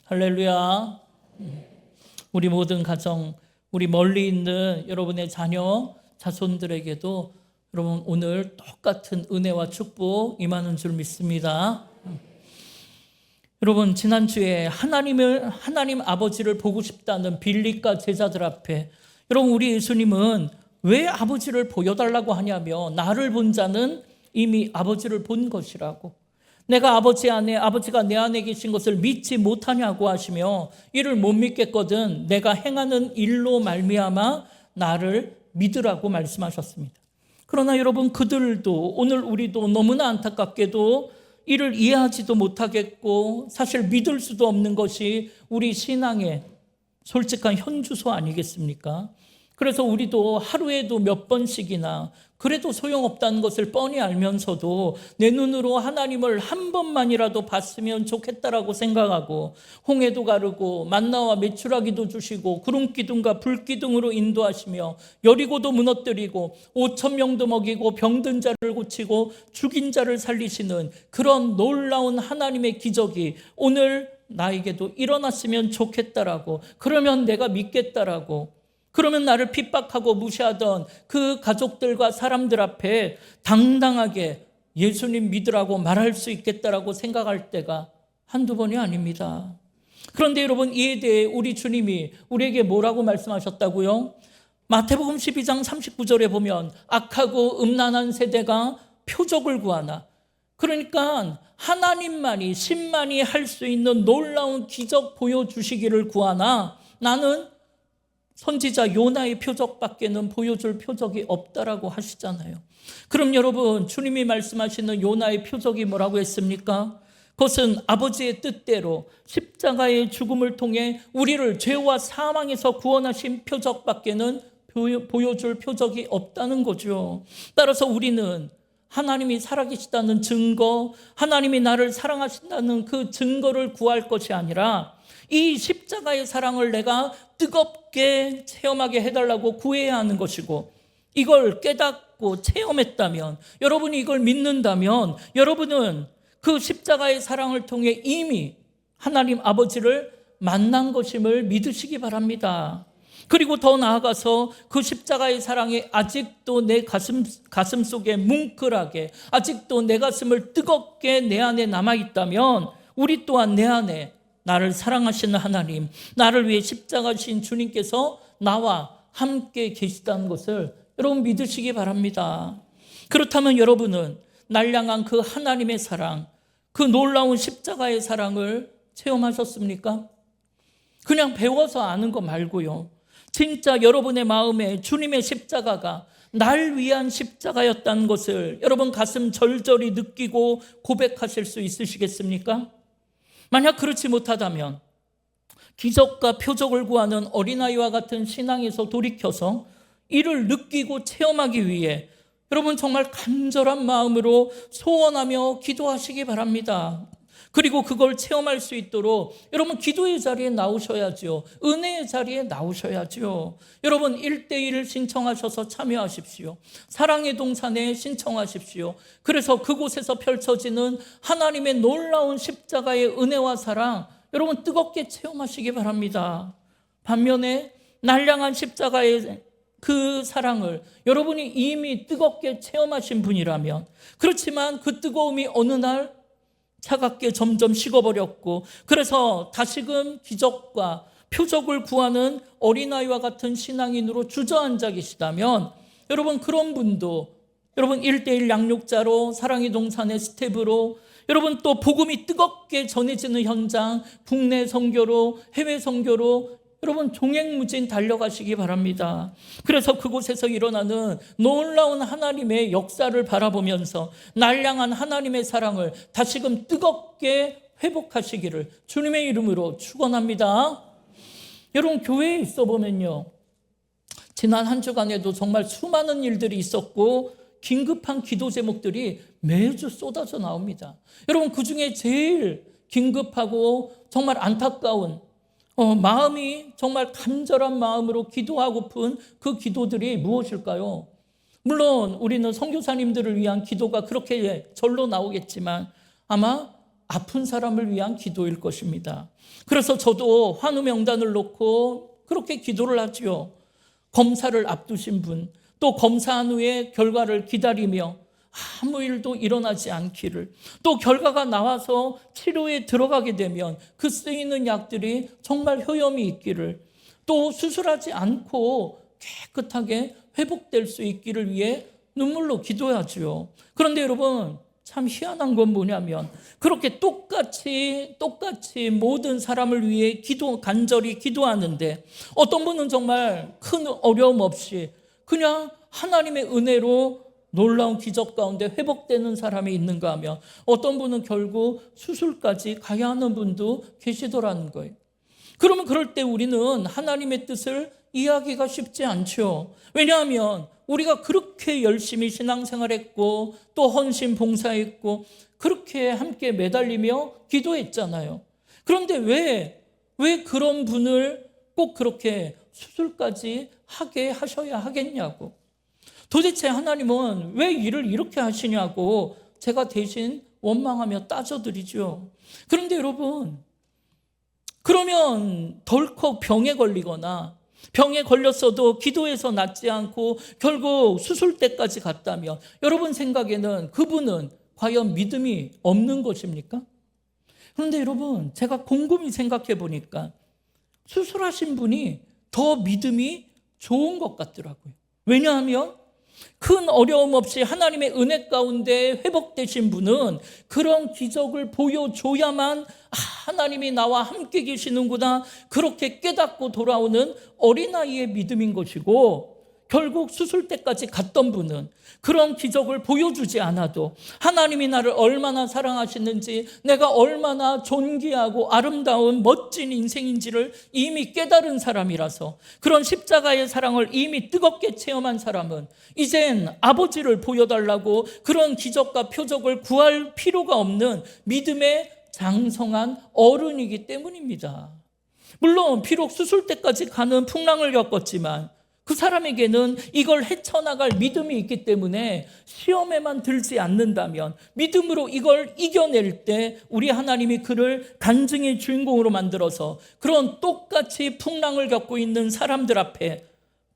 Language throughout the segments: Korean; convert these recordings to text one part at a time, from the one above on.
할렐루야. 우리 모든 가정, 우리 멀리 있는 여러분의 자녀, 자손들에게도 여러분 오늘 똑같은 은혜와 축복 임하는 줄 믿습니다. 여러분 지난주에 하나님 아버지를 보고 싶다는 빌립과 제자들 앞에 여러분 우리 예수님은 왜 아버지를 보여달라고 하냐며 나를 본 자는 이미 아버지를 본 것이라고, 내가 아버지가 내 안에 계신 것을 믿지 못하냐고 하시며 이를 못 믿겠거든 내가 행하는 일로 말미암아 나를 믿으라고 말씀하셨습니다. 그러나 여러분 그들도 오늘 우리도 너무나 안타깝게도 이를 이해하지도 못하겠고 사실 믿을 수도 없는 것이 우리 신앙의 솔직한 현주소 아니겠습니까? 그래서 우리도 하루에도 몇 번씩이나 그래도 소용없다는 것을 뻔히 알면서도 내 눈으로 하나님을 한 번만이라도 봤으면 좋겠다라고 생각하고 홍해도 가르고 만나와 메추라기도 주시고 구름기둥과 불기둥으로 인도하시며 여리고도 무너뜨리고 5,000명도 먹이고 병든 자를 고치고 죽인 자를 살리시는 그런 놀라운 하나님의 기적이 오늘 나에게도 일어났으면 좋겠다라고, 그러면 내가 믿겠다라고, 그러면 나를 핍박하고 무시하던 그 가족들과 사람들 앞에 당당하게 예수님 믿으라고 말할 수 있겠다라고 생각할 때가 한두 번이 아닙니다. 그런데 여러분 이에 대해 우리 주님이 우리에게 뭐라고 말씀하셨다고요? 마태복음 12장 39절에 보면 악하고 음란한 세대가 표적을 구하나, 그러니까 하나님만이 신만이 할 수 있는 놀라운 기적 보여주시기를 구하나 나는 선지자 요나의 표적밖에는 보여줄 표적이 없다라고 하시잖아요. 그럼 여러분 주님이 말씀하시는 요나의 표적이 뭐라고 했습니까? 그것은 아버지의 뜻대로 십자가의 죽음을 통해 우리를 죄와 사망에서 구원하신 표적밖에는 보여줄 표적이 없다는 거죠. 따라서 우리는 하나님이 살아계시다는 증거, 하나님이 나를 사랑하신다는 그 증거를 구할 것이 아니라 이 십자가의 사랑을 내가 뜨겁게 체험하게 해달라고 구해야 하는 것이고, 이걸 깨닫고 체험했다면, 여러분이 이걸 믿는다면 여러분은 그 십자가의 사랑을 통해 이미 하나님 아버지를 만난 것임을 믿으시기 바랍니다. 그리고 더 나아가서 그 십자가의 사랑이 아직도 내 가슴 속에 뭉클하게, 아직도 내 가슴을 뜨겁게 내 안에 남아있다면 우리 또한 내 안에 나를 사랑하시는 하나님, 나를 위해 십자가신 주님께서 나와 함께 계시다는 것을 여러분 믿으시기 바랍니다. 그렇다면 여러분은 날 향한 그 하나님의 사랑, 그 놀라운 십자가의 사랑을 체험하셨습니까? 그냥 배워서 아는 거 말고요, 진짜 여러분의 마음에 주님의 십자가가 날 위한 십자가였다는 것을 여러분 가슴 절절히 느끼고 고백하실 수 있으시겠습니까? 만약 그렇지 못하다면 기적과 표적을 구하는 어린아이와 같은 신앙에서 돌이켜서 이를 느끼고 체험하기 위해 여러분 정말 간절한 마음으로 소원하며 기도하시기 바랍니다. 그리고 그걸 체험할 수 있도록 여러분 기도의 자리에 나오셔야죠. 은혜의 자리에 나오셔야죠. 여러분 1:1을 신청하셔서 참여하십시오. 사랑의 동산에 신청하십시오. 그래서 그곳에서 펼쳐지는 하나님의 놀라운 십자가의 은혜와 사랑 여러분 뜨겁게 체험하시기 바랍니다. 반면에 날 향한 십자가의 그 사랑을 여러분이 이미 뜨겁게 체험하신 분이라면, 그렇지만 그 뜨거움이 어느 날 차갑게 점점 식어버렸고 그래서 다시금 기적과 표적을 구하는 어린아이와 같은 신앙인으로 주저앉아 계시다면 여러분 그런 분도 여러분 1:1 양육자로 사랑의 동산의 스텝으로 여러분 또 복음이 뜨겁게 전해지는 현장, 국내 선교로 해외 선교로 여러분 종횡무진 달려가시기 바랍니다. 그래서 그곳에서 일어나는 놀라운 하나님의 역사를 바라보면서 날 향한 하나님의 사랑을 다시금 뜨겁게 회복하시기를 주님의 이름으로 축원합니다. 여러분 교회에 있어 보면요, 지난 한 주간에도 정말 수많은 일들이 있었고 긴급한 기도 제목들이 매주 쏟아져 나옵니다. 여러분 그중에 제일 긴급하고 정말 안타까운 마음이 정말 간절한 마음으로 기도하고픈 그 기도들이 무엇일까요? 물론 우리는 선교사님들을 위한 기도가 그렇게 절로 나오겠지만 아마 아픈 사람을 위한 기도일 것입니다. 그래서 저도 환우 명단을 놓고 그렇게 기도를 하죠. 검사를 앞두신 분, 또 검사한 후에 결과를 기다리며 아무 일도 일어나지 않기를, 또 결과가 나와서 치료에 들어가게 되면 그 쓰이는 약들이 정말 효험이 있기를, 또 수술하지 않고 깨끗하게 회복될 수 있기를 위해 눈물로 기도하죠. 그런데 여러분, 참 희한한 건 뭐냐면 그렇게 똑같이 모든 사람을 위해 간절히 기도하는데 어떤 분은 정말 큰 어려움 없이 그냥 하나님의 은혜로 놀라운 기적 가운데 회복되는 사람이 있는가 하면 어떤 분은 결국 수술까지 가야 하는 분도 계시더라는 거예요. 그러면 그럴 때 우리는 하나님의 뜻을 이해하기가 쉽지 않죠. 왜냐하면 우리가 그렇게 열심히 신앙생활했고 또 헌신 봉사했고 그렇게 함께 매달리며 기도했잖아요. 그런데 왜 그런 분을 꼭 그렇게 수술까지 하게 하셔야 하겠냐고. 도대체 하나님은 왜 일을 이렇게 하시냐고 제가 대신 원망하며 따져드리죠. 그런데 여러분, 그러면 덜컥 병에 걸리거나 병에 걸렸어도 기도해서 낫지 않고 결국 수술대까지 갔다면 여러분 생각에는 그분은 과연 믿음이 없는 것입니까? 그런데 여러분, 제가 곰곰이 생각해 보니까 수술하신 분이 더 믿음이 좋은 것 같더라고요. 왜냐하면 큰 어려움 없이 하나님의 은혜 가운데 회복되신 분은 그런 기적을 보여줘야만 하나님이 나와 함께 계시는구나 그렇게 깨닫고 돌아오는 어린아이의 믿음인 것이고, 결국 수술대까지 갔던 분은 그런 기적을 보여주지 않아도 하나님이 나를 얼마나 사랑하시는지, 내가 얼마나 존귀하고 아름다운 멋진 인생인지를 이미 깨달은 사람이라서, 그런 십자가의 사랑을 이미 뜨겁게 체험한 사람은 이젠 아버지를 보여달라고 그런 기적과 표적을 구할 필요가 없는 믿음의 장성한 어른이기 때문입니다. 물론 비록 수술대까지 가는 풍랑을 겪었지만 그 사람에게는 이걸 헤쳐나갈 믿음이 있기 때문에 시험에만 들지 않는다면, 믿음으로 이걸 이겨낼 때 우리 하나님이 그를 간증의 주인공으로 만들어서 그런 똑같이 풍랑을 겪고 있는 사람들 앞에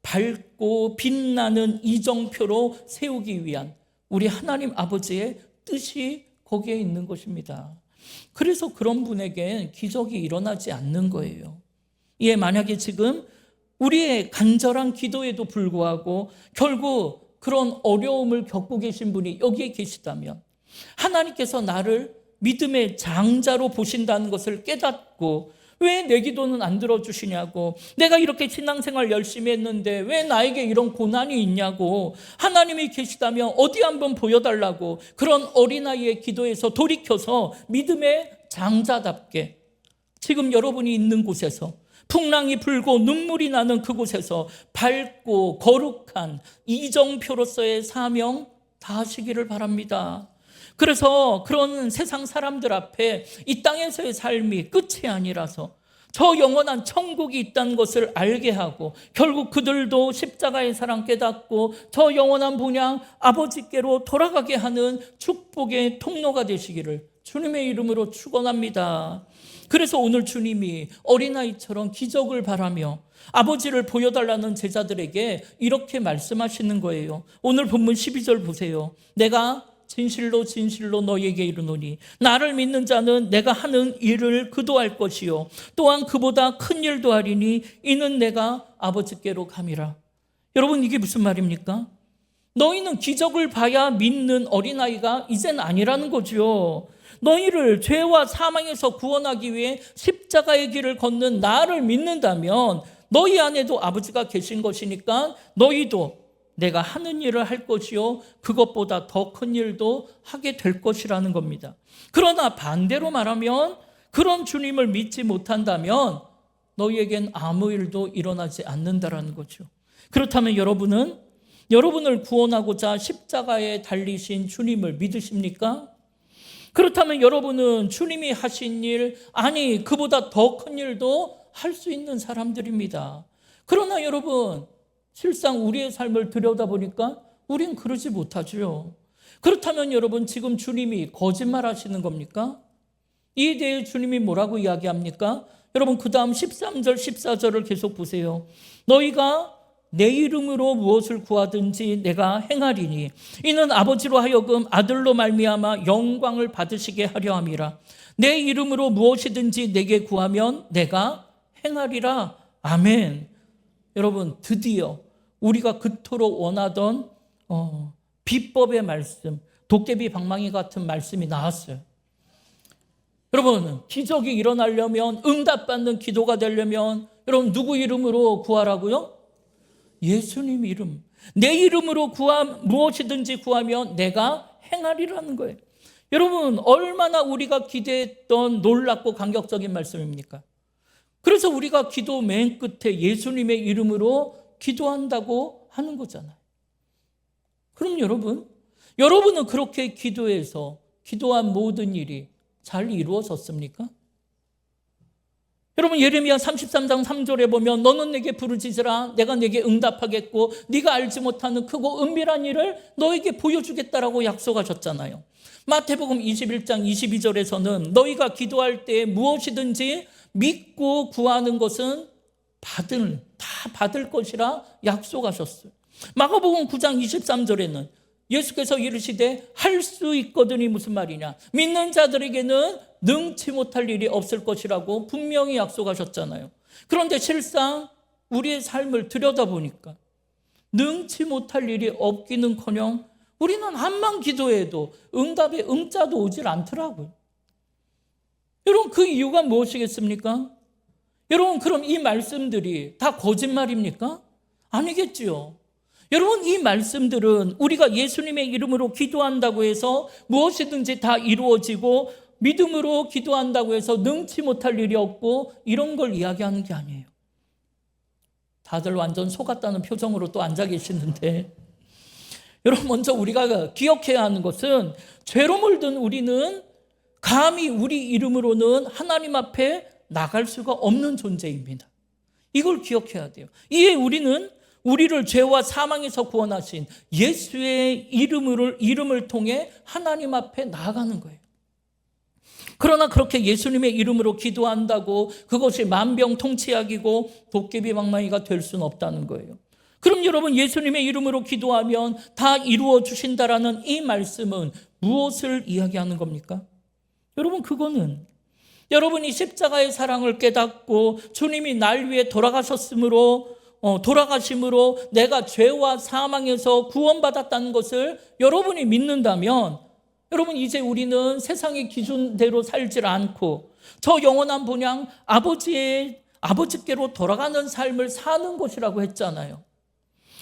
밝고 빛나는 이정표로 세우기 위한 우리 하나님 아버지의 뜻이 거기에 있는 것입니다. 그래서 그런 분에게 기적이 일어나지 않는 거예요. 만약에 지금 우리의 간절한 기도에도 불구하고 결국 그런 어려움을 겪고 계신 분이 여기에 계시다면, 하나님께서 나를 믿음의 장자로 보신다는 것을 깨닫고 왜 내 기도는 안 들어주시냐고, 내가 이렇게 신앙생활 열심히 했는데 왜 나에게 이런 고난이 있냐고, 하나님이 계시다면 어디 한번 보여달라고, 그런 어린아이의 기도에서 돌이켜서 믿음의 장자답게 지금 여러분이 있는 곳에서, 풍랑이 불고 눈물이 나는 그곳에서 밝고 거룩한 이정표로서의 사명 다하시기를 바랍니다. 그래서 그런 세상 사람들 앞에 이 땅에서의 삶이 끝이 아니라서 저 영원한 천국이 있다는 것을 알게 하고, 결국 그들도 십자가의 사랑 깨닫고 저 영원한 분양 아버지께로 돌아가게 하는 축복의 통로가 되시기를 주님의 이름으로 축원합니다. 그래서 오늘 주님이 어린아이처럼 기적을 바라며 아버지를 보여달라는 제자들에게 이렇게 말씀하시는 거예요. 오늘 본문 12절 보세요. 내가 진실로 진실로 너희에게 이르노니 나를 믿는 자는 내가 하는 일을 그도 할 것이요 또한 그보다 큰 일도 하리니 이는 내가 아버지께로 감이라. 여러분, 이게 무슨 말입니까? 너희는 기적을 봐야 믿는 어린아이가 이젠 아니라는 거죠. 너희를 죄와 사망에서 구원하기 위해 십자가의 길을 걷는 나를 믿는다면 너희 안에도 아버지가 계신 것이니까 너희도 내가 하는 일을 할 것이요 그것보다 더 큰 일도 하게 될 것이라는 겁니다. 그러나 반대로 말하면 그런 주님을 믿지 못한다면 너희에겐 아무 일도 일어나지 않는다라는 거죠. 그렇다면 여러분을 구원하고자 십자가에 달리신 주님을 믿으십니까? 그렇다면 여러분은 주님이 하신 일, 아니 그보다 더 큰 일도 할 수 있는 사람들입니다. 그러나 여러분, 실상 우리의 삶을 들여다보니까 우린 그러지 못하죠. 그렇다면 여러분, 지금 주님이 거짓말하시는 겁니까? 이에 대해 주님이 뭐라고 이야기합니까? 여러분 그 다음 13절 14절을 계속 보세요. 너희가 내 이름으로 무엇을 구하든지 내가 행하리니 이는 아버지로 하여금 아들로 말미암아 영광을 받으시게 하려 함이라. 내 이름으로 무엇이든지 내게 구하면 내가 행하리라. 아멘. 여러분 드디어 우리가 그토록 원하던 비법의 말씀, 도깨비 방망이 같은 말씀이 나왔어요. 여러분 기적이 일어나려면, 응답받는 기도가 되려면 여러분 누구 이름으로 구하라고요? 예수님 이름. 내 이름으로 무엇이든지 구하면 내가 행하리라는 거예요. 여러분 얼마나 우리가 기대했던 놀랍고 감격적인 말씀입니까? 그래서 우리가 기도 맨 끝에 예수님의 이름으로 기도한다고 하는 거잖아요. 그럼 여러분은 그렇게 기도해서 기도한 모든 일이 잘 이루어졌습니까? 여러분 예레미야 33장 3절에 보면 너는 내게 부르짖으라 내가 내게 응답하겠고 네가 알지 못하는 크고 은밀한 일을 너에게 보여주겠다라고 약속하셨잖아요. 마태복음 21장 22절에서는 너희가 기도할 때 무엇이든지 믿고 구하는 것은 다 받을 것이라 약속하셨어요. 마가복음 9장 23절에는 예수께서 이르시되 할 수 있거든이 무슨 말이냐, 믿는 자들에게는 능치 못할 일이 없을 것이라고 분명히 약속하셨잖아요. 그런데 실상 우리의 삶을 들여다보니까 능치 못할 일이 없기는커녕 우리는 암만 기도해도 응답의 응자도 오질 않더라고요. 여러분 그 이유가 무엇이겠습니까? 여러분 그럼 이 말씀들이 다 거짓말입니까? 아니겠지요. 여러분 이 말씀들은 우리가 예수님의 이름으로 기도한다고 해서 무엇이든지 다 이루어지고 믿음으로 기도한다고 해서 능치 못할 일이 없고 이런 걸 이야기하는 게 아니에요. 다들 완전 속았다는 표정으로 또 앉아 계시는데 여러분 먼저 우리가 기억해야 하는 것은 죄로 물든 우리는 감히 우리 이름으로는 하나님 앞에 나갈 수가 없는 존재입니다. 이걸 기억해야 돼요. 이에 우리는 우리를 죄와 사망에서 구원하신 예수의 이름을 통해 하나님 앞에 나아가는 거예요. 그러나 그렇게 예수님의 이름으로 기도한다고 그것이 만병통치약이고 도깨비 방망이가 될 수는 없다는 거예요. 그럼 여러분 예수님의 이름으로 기도하면 다 이루어 주신다라는 이 말씀은 무엇을 이야기하는 겁니까? 여러분 그거는 여러분이 십자가의 사랑을 깨닫고 주님이 날 위해 돌아가심으로 내가 죄와 사망에서 구원받았다는 것을 여러분이 믿는다면 여러분 이제 우리는 세상의 기준대로 살질 않고 저 영원한 본향 아버지께로 돌아가는 삶을 사는 것이라고 했잖아요.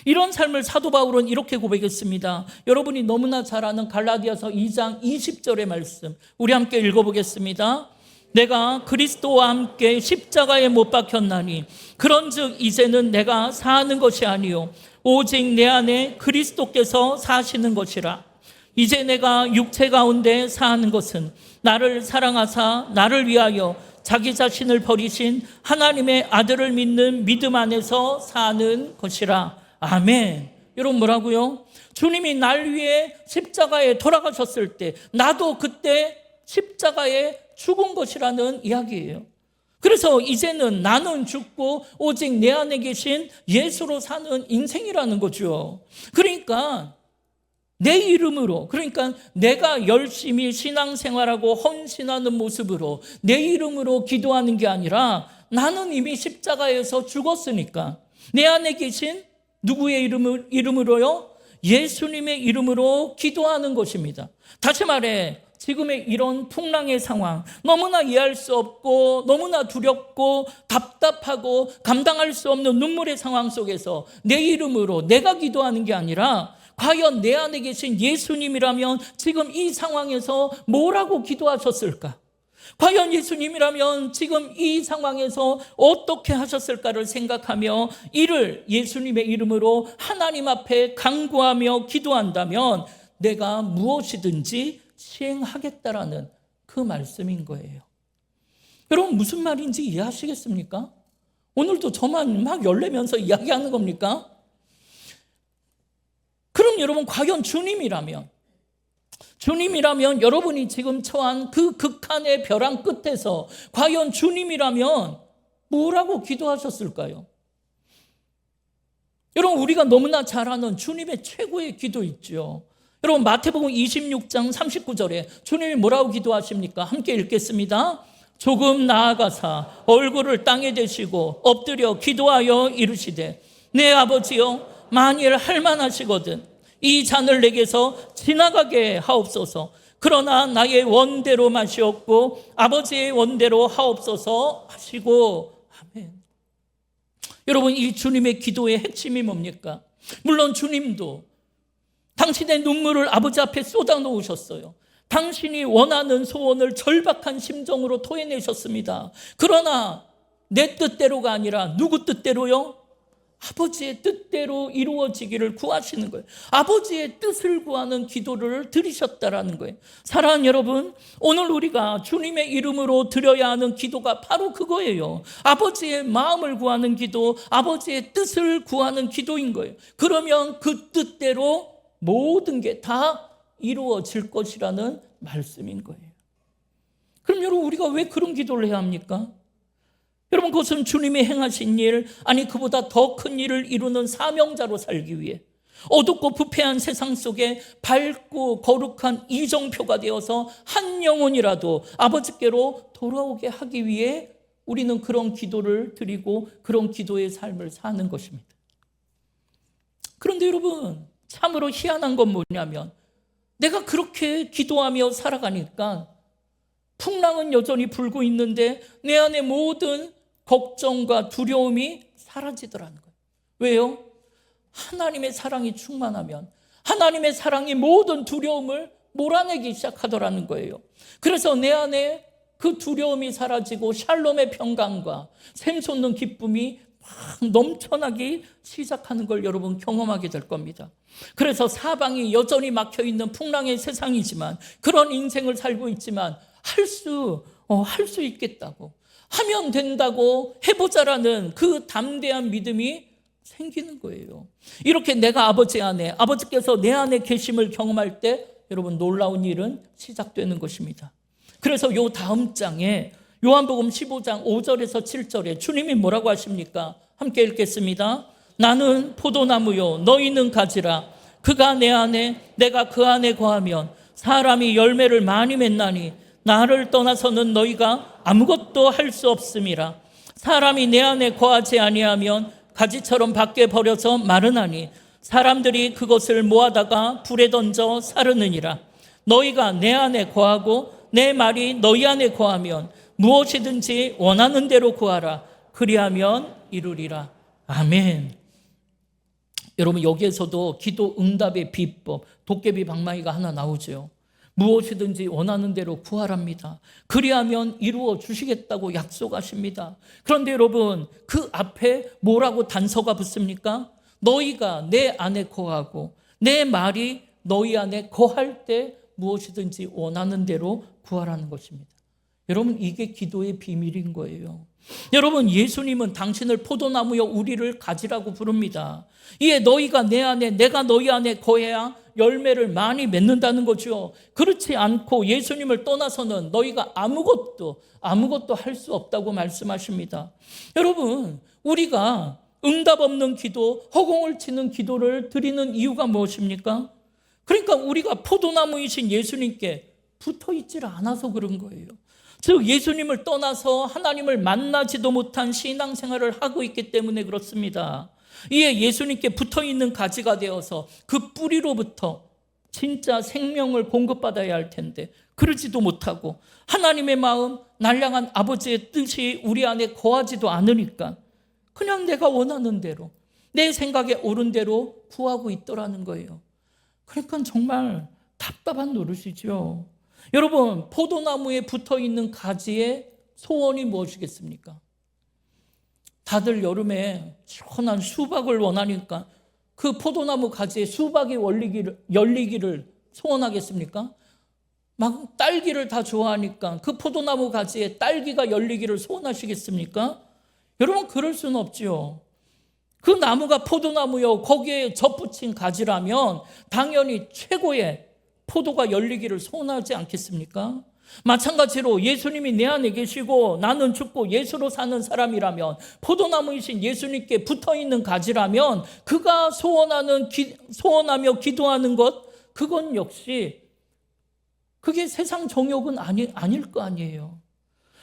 이런 삶을 사도 바울은 이렇게 고백했습니다. 여러분이 너무나 잘 아는 갈라디아서 2장 20절의 말씀 우리 함께 읽어보겠습니다. 내가 그리스도와 함께 십자가에 못 박혔나니 그런즉 이제는 내가 사는 것이 아니요 오직 내 안에 그리스도께서 사시는 것이라. 이제 내가 육체 가운데 사는 것은 나를 사랑하사 나를 위하여 자기 자신을 버리신 하나님의 아들을 믿는 믿음 안에서 사는 것이라. 아멘. 여러분 뭐라고요? 주님이 날 위해 십자가에 돌아가셨을 때 나도 그때 십자가에 죽은 것이라는 이야기예요. 그래서 이제는 나는 죽고 오직 내 안에 계신 예수로 사는 인생이라는 거죠. 그러니까 내 이름으로, 그러니까 내가 열심히 신앙생활하고 헌신하는 모습으로 내 이름으로 기도하는 게 아니라 나는 이미 십자가에서 죽었으니까 내 안에 계신 누구의 이름으로요? 예수님의 이름으로 기도하는 것입니다. 다시 말해 지금의 이런 풍랑의 상황, 너무나 이해할 수 없고 너무나 두렵고 답답하고 감당할 수 없는 눈물의 상황 속에서 내 이름으로 내가 기도하는 게 아니라 과연 내 안에 계신 예수님이라면 지금 이 상황에서 뭐라고 기도하셨을까? 과연 예수님이라면 지금 이 상황에서 어떻게 하셨을까를 생각하며 이를 예수님의 이름으로 하나님 앞에 간구하며 기도한다면 내가 무엇이든지 시행하겠다라는 그 말씀인 거예요. 여러분 무슨 말인지 이해하시겠습니까? 오늘도 저만 막 열내면서 이야기하는 겁니까? 그럼 여러분 과연 주님이라면 주님이라면 여러분이 지금 처한 그 극한의 벼랑 끝에서 과연 주님이라면 뭐라고 기도하셨을까요? 여러분, 우리가 너무나 잘 아는 주님의 최고의 기도 있죠. 여러분, 마태복음 26장 39절에 주님이 뭐라고 기도하십니까? 함께 읽겠습니다. 조금 나아가사 얼굴을 땅에 대시고 엎드려 기도하여 이르시되 내 아버지여, 만일 할만하시거든 이 잔을 내게서 지나가게 하옵소서. 그러나 나의 원대로 마시옵고 아버지의 원대로 하옵소서 하시고. 아멘. 여러분, 이 주님의 기도의 핵심이 뭡니까? 물론 주님도 당신의 눈물을 아버지 앞에 쏟아 놓으셨어요. 당신이 원하는 소원을 절박한 심정으로 토해내셨습니다. 그러나 내 뜻대로가 아니라 누구 뜻대로요? 아버지의 뜻대로 이루어지기를 구하시는 거예요. 아버지의 뜻을 구하는 기도를 드리셨다라는 거예요. 사랑하는 여러분, 오늘 우리가 주님의 이름으로 드려야 하는 기도가 바로 그거예요. 아버지의 마음을 구하는 기도, 아버지의 뜻을 구하는 기도인 거예요. 그러면 그 뜻대로 모든 게 다 이루어질 것이라는 말씀인 거예요. 그럼 여러분, 우리가 왜 그런 기도를 해야 합니까? 여러분, 그것은 주님이 행하신 일, 아니 그보다 더 큰 일을 이루는 사명자로 살기 위해 어둡고 부패한 세상 속에 밝고 거룩한 이정표가 되어서 한 영혼이라도 아버지께로 돌아오게 하기 위해 우리는 그런 기도를 드리고 그런 기도의 삶을 사는 것입니다. 그런데 여러분, 참으로 희한한 건 뭐냐면 내가 그렇게 기도하며 살아가니까 풍랑은 여전히 불고 있는데 내 안에 모든 걱정과 두려움이 사라지더라는 거예요. 왜요? 하나님의 사랑이 충만하면 하나님의 사랑이 모든 두려움을 몰아내기 시작하더라는 거예요. 그래서 내 안에 그 두려움이 사라지고 샬롬의 평강과 샘솟는 기쁨이 막 넘쳐나기 시작하는 걸 여러분 경험하게 될 겁니다. 그래서 사방이 여전히 막혀있는 풍랑의 세상이지만, 그런 인생을 살고 있지만 할 수 있겠다고, 하면 된다고, 해보자라는 그 담대한 믿음이 생기는 거예요. 이렇게 내가 아버지 안에, 아버지께서 내 안에 계심을 경험할 때 여러분 놀라운 일은 시작되는 것입니다. 그래서 요 다음 장에 요한복음 15장 5절에서 7절에 주님이 뭐라고 하십니까? 함께 읽겠습니다. 나는 포도나무요 너희는 가지라. 그가 내 안에 내가 그 안에 거하면 사람이 열매를 많이 맺나니 나를 떠나서는 너희가 아무것도 할 수 없음이라. 사람이 내 안에 거하지 아니하면 가지처럼 밖에 버려서 마르나니 사람들이 그것을 모아다가 불에 던져 사르느니라. 너희가 내 안에 거하고 내 말이 너희 안에 거하면 무엇이든지 원하는 대로 구하라. 그리하면 이루리라. 아멘. 여러분, 여기에서도 기도 응답의 비법, 도깨비 방망이가 하나 나오죠. 무엇이든지 원하는 대로 구하랍니다. 그리하면 이루어 주시겠다고 약속하십니다. 그런데 여러분, 그 앞에 뭐라고 단서가 붙습니까? 너희가 내 안에 거하고 내 말이 너희 안에 거할 때 무엇이든지 원하는 대로 구하라는 것입니다. 여러분, 이게 기도의 비밀인 거예요. 여러분, 예수님은 당신을 포도나무여 우리를 가지라고 부릅니다. 이에 너희가 내 안에, 내가 너희 안에 거해야 열매를 많이 맺는다는 거죠. 그렇지 않고 예수님을 떠나서는 너희가 아무것도 할 수 없다고 말씀하십니다. 여러분, 우리가 응답 없는 기도, 허공을 치는 기도를 드리는 이유가 무엇입니까? 그러니까 우리가 포도나무이신 예수님께 붙어 있질 않아서 그런 거예요. 즉 예수님을 떠나서 하나님을 만나지도 못한 신앙생활을 하고 있기 때문에 그렇습니다. 이에 예수님께 붙어있는 가지가 되어서 그 뿌리로부터 진짜 생명을 공급받아야 할 텐데 그러지도 못하고, 하나님의 마음, 날 향한 아버지의 뜻이 우리 안에 거하지도 않으니까 그냥 내가 원하는 대로, 내 생각에 옳은 대로 구하고 있더라는 거예요. 그러니까 정말 답답한 노릇이죠. 여러분, 포도나무에 붙어있는 가지의 소원이 무엇이겠습니까? 다들 여름에 시원한 수박을 원하니까 그 포도나무 가지에 수박이 열리기를 소원하겠습니까? 막 딸기를 다 좋아하니까 그 포도나무 가지에 딸기가 열리기를 소원하시겠습니까? 여러분, 그럴 수는 없지요. 그 나무가 포도나무요, 거기에 접붙인 가지라면 당연히 최고의 포도가 열리기를 소원하지 않겠습니까? 마찬가지로 예수님이 내 안에 계시고 나는 죽고 예수로 사는 사람이라면, 포도나무이신 예수님께 붙어있는 가지라면, 그가 소원하며 기도하는 것, 그건 역시 그게 세상 정욕은 아닐 거 아니에요.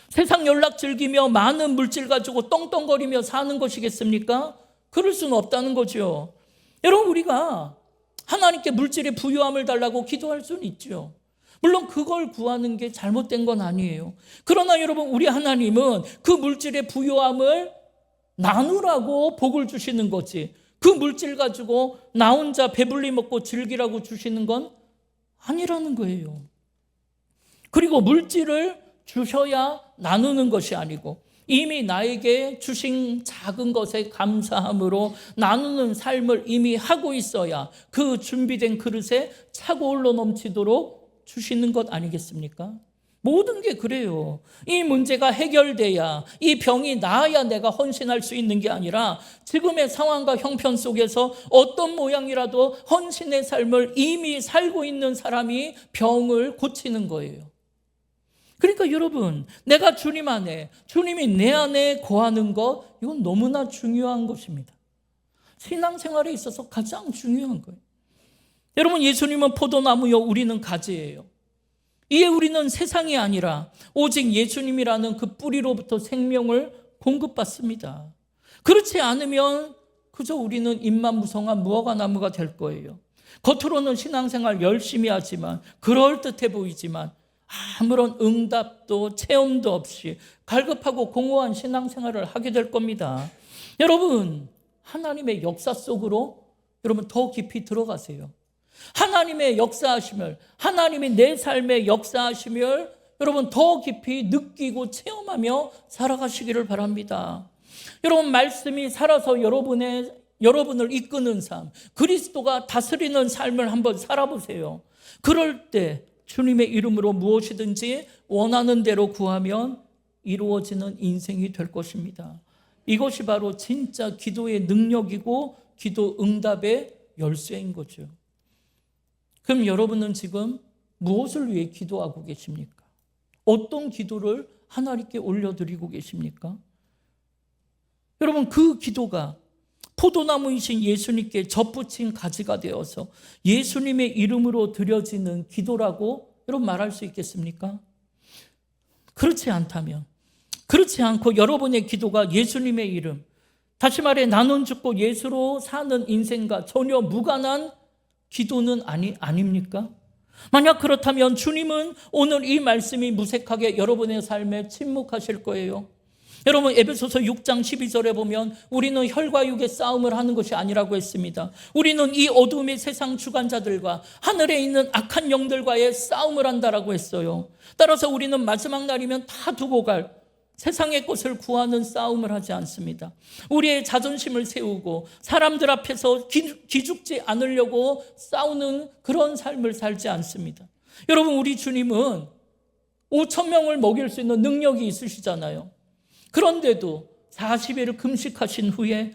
세상 연락 즐기며 많은 물질 가지고 떵떵거리며 사는 것이겠습니까? 그럴 수는 없다는 거죠. 여러분, 우리가 하나님께 물질의 부유함을 달라고 기도할 수는 있죠. 물론 그걸 구하는 게 잘못된 건 아니에요. 그러나 여러분, 우리 하나님은 그 물질의 부유함을 나누라고 복을 주시는 거지, 그 물질 가지고 나 혼자 배불리 먹고 즐기라고 주시는 건 아니라는 거예요. 그리고 물질을 주셔야 나누는 것이 아니고, 이미 나에게 주신 작은 것에 감사함으로 나누는 삶을 이미 하고 있어야 그 준비된 그릇에 차고 흘러 넘치도록 주시는 것 아니겠습니까? 모든 게 그래요. 이 문제가 해결돼야, 이 병이 나아야 내가 헌신할 수 있는 게 아니라, 지금의 상황과 형편 속에서 어떤 모양이라도 헌신의 삶을 이미 살고 있는 사람이 병을 고치는 거예요. 그러니까 여러분, 내가 주님 안에, 주님이 내 안에 거하는 것, 이건 너무나 중요한 것입니다. 신앙생활에 있어서 가장 중요한 거예요. 여러분, 예수님은 포도나무요, 우리는 가지예요. 이에 우리는 세상이 아니라 오직 예수님이라는 그 뿌리로부터 생명을 공급받습니다. 그렇지 않으면 그저 우리는 잎만무성한 무화과나무가 될 거예요. 겉으로는 신앙생활 열심히 하지만, 그럴듯해 보이지만 아무런 응답도 체험도 없이 갈급하고 공허한 신앙생활을 하게 될 겁니다. 여러분, 하나님의 역사 속으로 여러분 더 깊이 들어가세요. 하나님의 역사하심을, 하나님이 내 삶의 역사하심을 여러분 더 깊이 느끼고 체험하며 살아가시기를 바랍니다. 여러분, 말씀이 살아서 여러분을 이끄는 삶, 그리스도가 다스리는 삶을 한번 살아보세요. 그럴 때 주님의 이름으로 무엇이든지 원하는 대로 구하면 이루어지는 인생이 될 것입니다. 이것이 바로 진짜 기도의 능력이고 기도 응답의 열쇠인 거죠. 그럼 여러분은 지금 무엇을 위해 기도하고 계십니까? 어떤 기도를 하나님께 올려드리고 계십니까? 여러분, 그 기도가 포도나무이신 예수님께 접붙인 가지가 되어서 예수님의 이름으로 드려지는 기도라고 여러분 말할 수 있겠습니까? 그렇지 않다면, 그렇지 않고 여러분의 기도가 예수님의 이름, 다시 말해 나는 죽고 예수로 사는 인생과 전혀 무관한 기도는 아닙니까? 만약 그렇다면 주님은 오늘 이 말씀이 무색하게 여러분의 삶에 침묵하실 거예요. 여러분, 에베소서 6장 12절에 보면 우리는 혈과 육의 싸움을 하는 것이 아니라고 했습니다. 우리는 이 어둠의 세상 주관자들과 하늘에 있는 악한 영들과의 싸움을 한다라고 했어요. 따라서 우리는 마지막 날이면 다 두고 갈 세상의 것을 구하는 싸움을 하지 않습니다. 우리의 자존심을 세우고 사람들 앞에서 기죽지 않으려고 싸우는 그런 삶을 살지 않습니다. 여러분, 우리 주님은 5,000명을 먹일 수 있는 능력이 있으시잖아요. 그런데도 40일을 금식하신 후에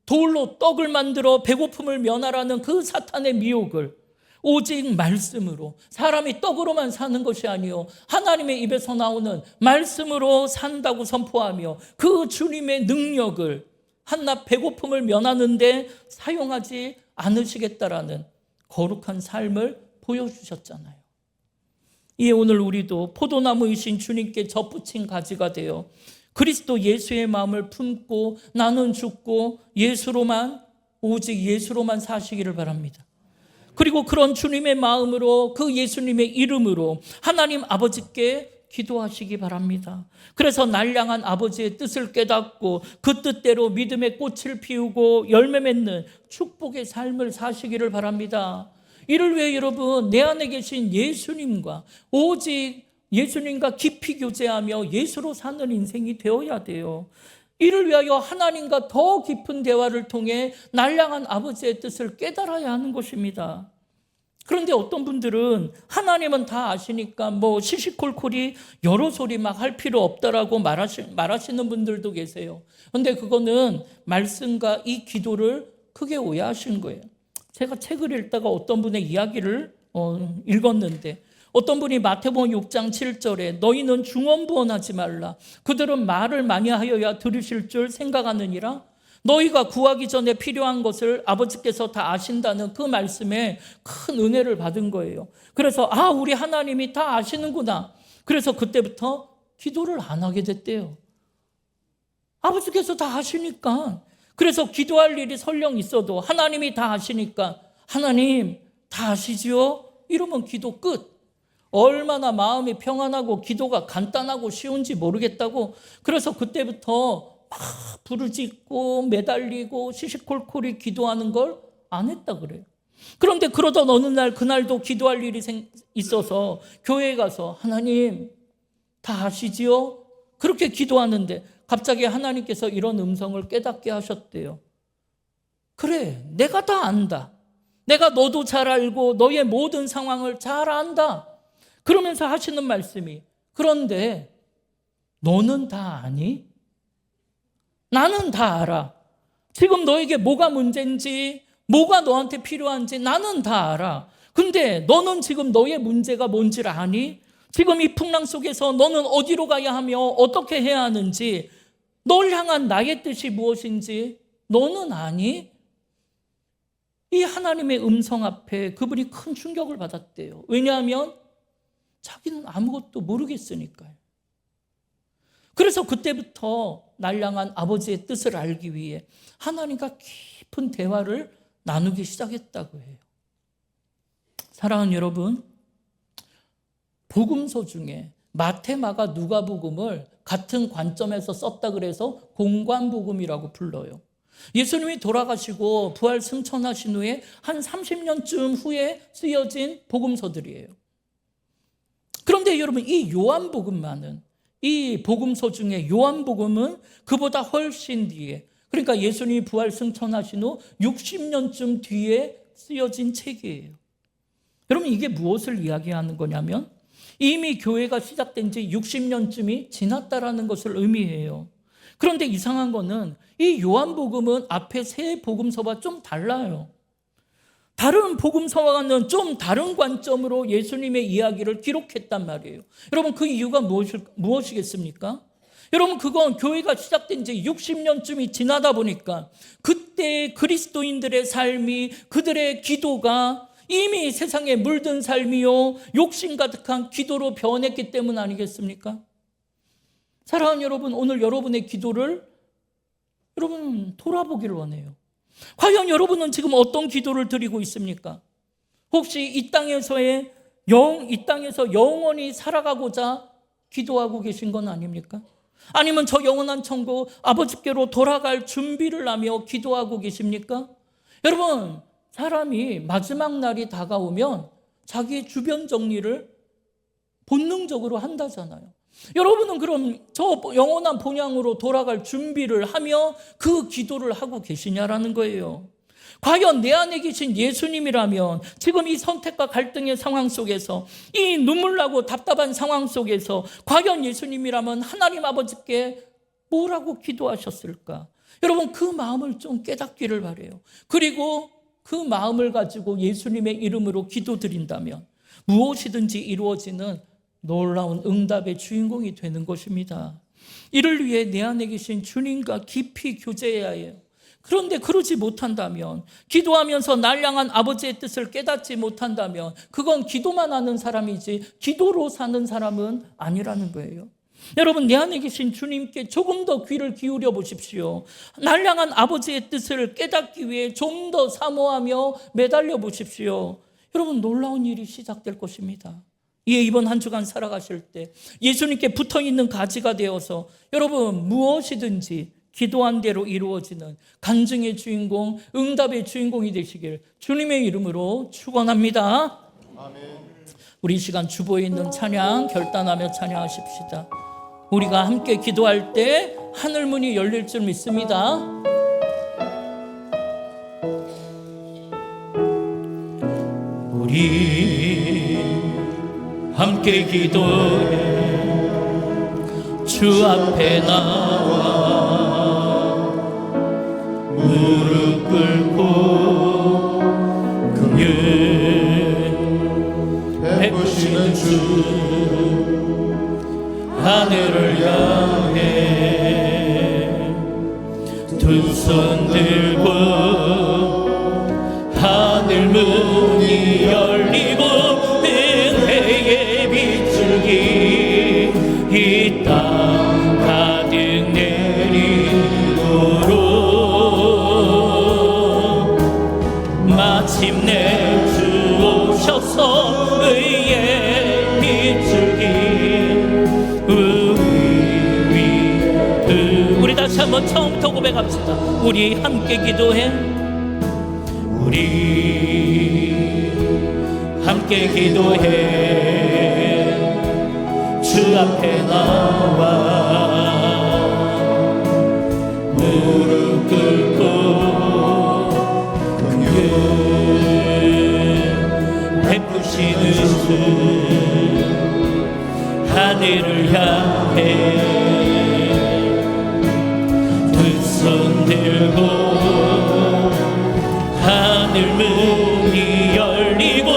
돌로 떡을 만들어 배고픔을 면하라는 그 사탄의 미혹을 오직 말씀으로, 사람이 떡으로만 사는 것이 아니요 하나님의 입에서 나오는 말씀으로 산다고 선포하며 그 주님의 능력을 한낱 배고픔을 면하는 데 사용하지 않으시겠다라는 거룩한 삶을 보여주셨잖아요. 이에 오늘 우리도 포도나무이신 주님께 접붙인 가지가 되어 그리스도 예수의 마음을 품고 나는 죽고 예수로만, 오직 예수로만 사시기를 바랍니다. 그리고 그런 주님의 마음으로, 그 예수님의 이름으로 하나님 아버지께 기도하시기 바랍니다. 그래서 날량한 아버지의 뜻을 깨닫고 그 뜻대로 믿음의 꽃을 피우고 열매 맺는 축복의 삶을 사시기를 바랍니다. 이를 위해 여러분, 내 안에 계신 예수님과 오직 예수님과 깊이 교제하며 예수로 사는 인생이 되어야 돼요. 이를 위하여 하나님과 더 깊은 대화를 통해 날량한 아버지의 뜻을 깨달아야 하는 것입니다. 그런데 어떤 분들은 하나님은 다 아시니까 뭐 시시콜콜이 여러 소리 막 할 필요 없다라고 말하시는 분들도 계세요. 그런데 그거는 말씀과 이 기도를 크게 오해하시는 거예요. 제가 책을 읽다가 어떤 분의 이야기를 읽었는데 어떤 분이 마태복음 6장 7절에 너희는 중언부언하지 말라. 그들은 말을 많이 하여야 들으실 줄 생각하느니라. 너희가 구하기 전에 필요한 것을 아버지께서 다 아신다는 그 말씀에 큰 은혜를 받은 거예요. 그래서 우리 하나님이 다 아시는구나. 그래서 그때부터 기도를 안 하게 됐대요. 아버지께서 다 아시니까. 그래서 기도할 일이 설령 있어도 하나님이 다 아시니까 하나님 다 아시지요? 이러면 기도 끝. 얼마나 마음이 평안하고 기도가 간단하고 쉬운지 모르겠다고. 그래서 그때부터 막 부르짖고 매달리고 시시콜콜이 기도하는 걸 안 했다 그래요. 그런데 그러던 어느 날 그날도 기도할 일이 있어서 교회에 가서 하나님 다 아시지요? 그렇게 기도하는데 갑자기 하나님께서 이런 음성을 깨닫게 하셨대요. 그래, 내가 다 안다. 내가 너도 잘 알고 너의 모든 상황을 잘 안다. 그러면서 하시는 말씀이 그런데 너는 다 아니? 나는 다 알아. 지금 너에게 뭐가 문제인지 뭐가 너한테 필요한지 나는 다 알아. 근데 너는 지금 너의 문제가 뭔지를 아니? 지금 이 풍랑 속에서 너는 어디로 가야 하며 어떻게 해야 하는지 널 향한 나의 뜻이 무엇인지 너는 아니? 이 하나님의 음성 앞에 그분이 큰 충격을 받았대요. 왜냐하면 자기는 아무것도 모르겠으니까요. 그래서 그때부터 날 향한 아버지의 뜻을 알기 위해 하나님과 깊은 대화를 나누기 시작했다고 해요. 사랑하는 여러분, 복음서 중에 마태, 마가, 누가복음을 같은 관점에서 썼다 그래서 공관복음이라고 불러요. 예수님이 돌아가시고 부활 승천하신 후에 한 30년쯤 후에 쓰여진 복음서들이에요. 그런데 여러분, 이 요한복음만은, 이 복음서 중에 요한복음은 그보다 훨씬 뒤에, 그러니까 예수님이 부활 승천하신 후 60년쯤 뒤에 쓰여진 책이에요. 여러분, 이게 무엇을 이야기하는 거냐면 이미 교회가 시작된 지 60년쯤이 지났다라는 것을 의미해요. 그런데 이상한 거는 이 요한복음은 앞에 세 복음서와 좀 달라요. 다른 복음서와는 좀 다른 관점으로 예수님의 이야기를 기록했단 말이에요. 여러분, 그 이유가 무엇이겠습니까? 여러분, 그건 교회가 시작된 지 60년쯤이 지나다 보니까 그때 그리스도인들의 삶이, 그들의 기도가 이미 세상에 물든 삶이요 욕심 가득한 기도로 변했기 때문 아니겠습니까? 사랑하는 여러분, 오늘 여러분의 기도를 여러분 돌아보기를 원해요. 과연 여러분은 지금 어떤 기도를 드리고 있습니까? 혹시 이 땅에서 영원히 살아가고자 기도하고 계신 건 아닙니까? 아니면 저 영원한 천국 아버지께로 돌아갈 준비를 하며 기도하고 계십니까? 여러분, 사람이 마지막 날이 다가오면 자기의 주변 정리를 본능적으로 한다잖아요. 여러분은 그럼 저 영원한 본향으로 돌아갈 준비를 하며 그 기도를 하고 계시냐라는 거예요. 과연 내 안에 계신 예수님이라면 지금 이 선택과 갈등의 상황 속에서, 이 눈물 나고 답답한 상황 속에서 과연 예수님이라면 하나님 아버지께 뭐라고 기도하셨을까? 여러분, 그 마음을 좀 깨닫기를 바라요. 그리고 그 마음을 가지고 예수님의 이름으로 기도드린다면 무엇이든지 이루어지는 놀라운 응답의 주인공이 되는 것입니다. 이를 위해 내 안에 계신 주님과 깊이 교제해야 해요. 그런데 그러지 못한다면, 기도하면서 날 향한 아버지의 뜻을 깨닫지 못한다면 그건 기도만 하는 사람이지 기도로 사는 사람은 아니라는 거예요. 여러분, 내 안에 계신 주님께 조금 더 귀를 기울여 보십시오. 날 향한 아버지의 뜻을 깨닫기 위해 좀 더 사모하며 매달려 보십시오. 여러분, 놀라운 일이 시작될 것입니다. 이번 한 주간 살아가실 때 예수님께 붙어있는 가지가 되어서 여러분 무엇이든지 기도한 대로 이루어지는 간증의 주인공, 응답의 주인공이 되시길 주님의 이름으로 축원합니다. 아멘. 우리 이 시간 주보에 있는 찬양 결단하며 찬양하십시다. 우리가 함께 기도할 때 하늘 문이 열릴 줄 믿습니다. 우리 함께 기도해 주 앞에 나와 무릎 꿇고 금연 두 손 들고 하늘 문이 열리고 은혜의 빗줄기 이 땅 가득 내리도록 마침내 주 오셔서 의의 빗줄기 우리 다시 한번 처음부터 고백합시다. 우리 함께 기도해. 우리 함께 기도해. 주 앞에 나와 무릎 꿇고 긍휼 베푸시는 주 하늘을 향해 손 들고 하늘 문이 열리고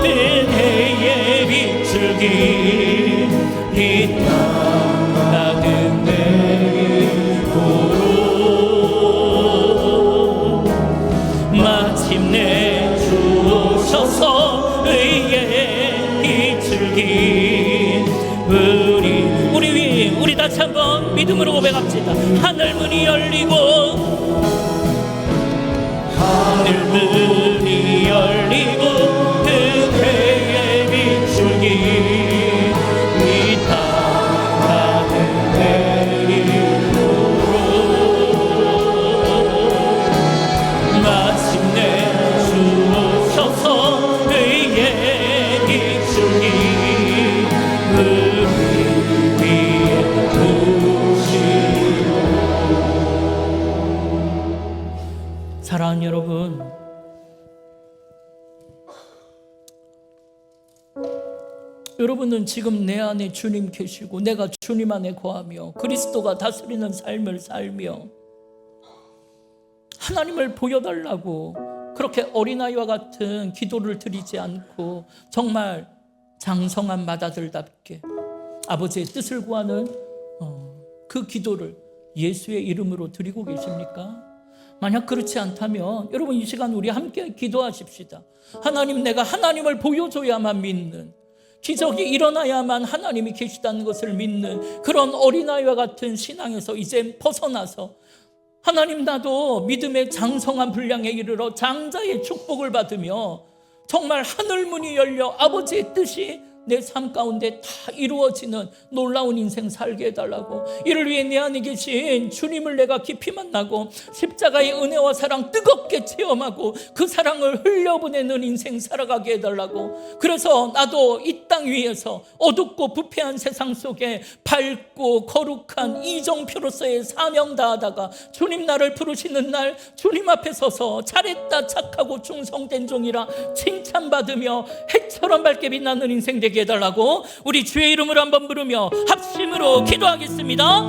은혜의 빗줄기 이 땅 가득 내리도록 마침내 주 오셔서 의의 빗줄기 우리 다시 한번 믿음으로 고백합시다. 하늘 문이 열리고 하늘 문이 열리고 은혜의 빗줄기 이 땅 가득 내리도록 마침내 주 오셔서 의의 빗줄기 사랑하는 여러분, 여러분은 지금 내 안에 주님 계시고 내가 주님 안에 거하며 그리스도가 다스리는 삶을 살며 하나님을 보여달라고 그렇게 어린아이와 같은 기도를 드리지 않고 정말 장성한 맏아들답게 아버지의 뜻을 구하는 그 기도를 예수의 이름으로 드리고 계십니까? 만약 그렇지 않다면 여러분 이 시간 우리 함께 기도하십시다. 하나님, 내가 하나님을 보여줘야만 믿는, 기적이 일어나야만 하나님이 계시다는 것을 믿는 그런 어린아이와 같은 신앙에서 이제 벗어나서 하나님, 나도 믿음의 장성한 분량에 이르러 장자의 축복을 받으며 정말 하늘문이 열려 아버지의 뜻이 내 삶 가운데 다 이루어지는 놀라운 인생 살게 해달라고, 이를 위해 내 안에 계신 주님을 내가 깊이 만나고 십자가의 은혜와 사랑 뜨겁게 체험하고 그 사랑을 흘려보내는 인생 살아가게 해달라고. 그래서 나도 이 땅 위에서 어둡고 부패한 세상 속에 밝고 거룩한 이정표로서의 사명 다하다가 주님 나를 부르시는 날 주님 앞에 서서 잘했다 착하고 충성된 종이라 칭찬받으며 해처럼 밝게 빛나는 인생 되게 해달라고 우리 주의 이름으로 한번 부르며 합심으로 기도하겠습니다.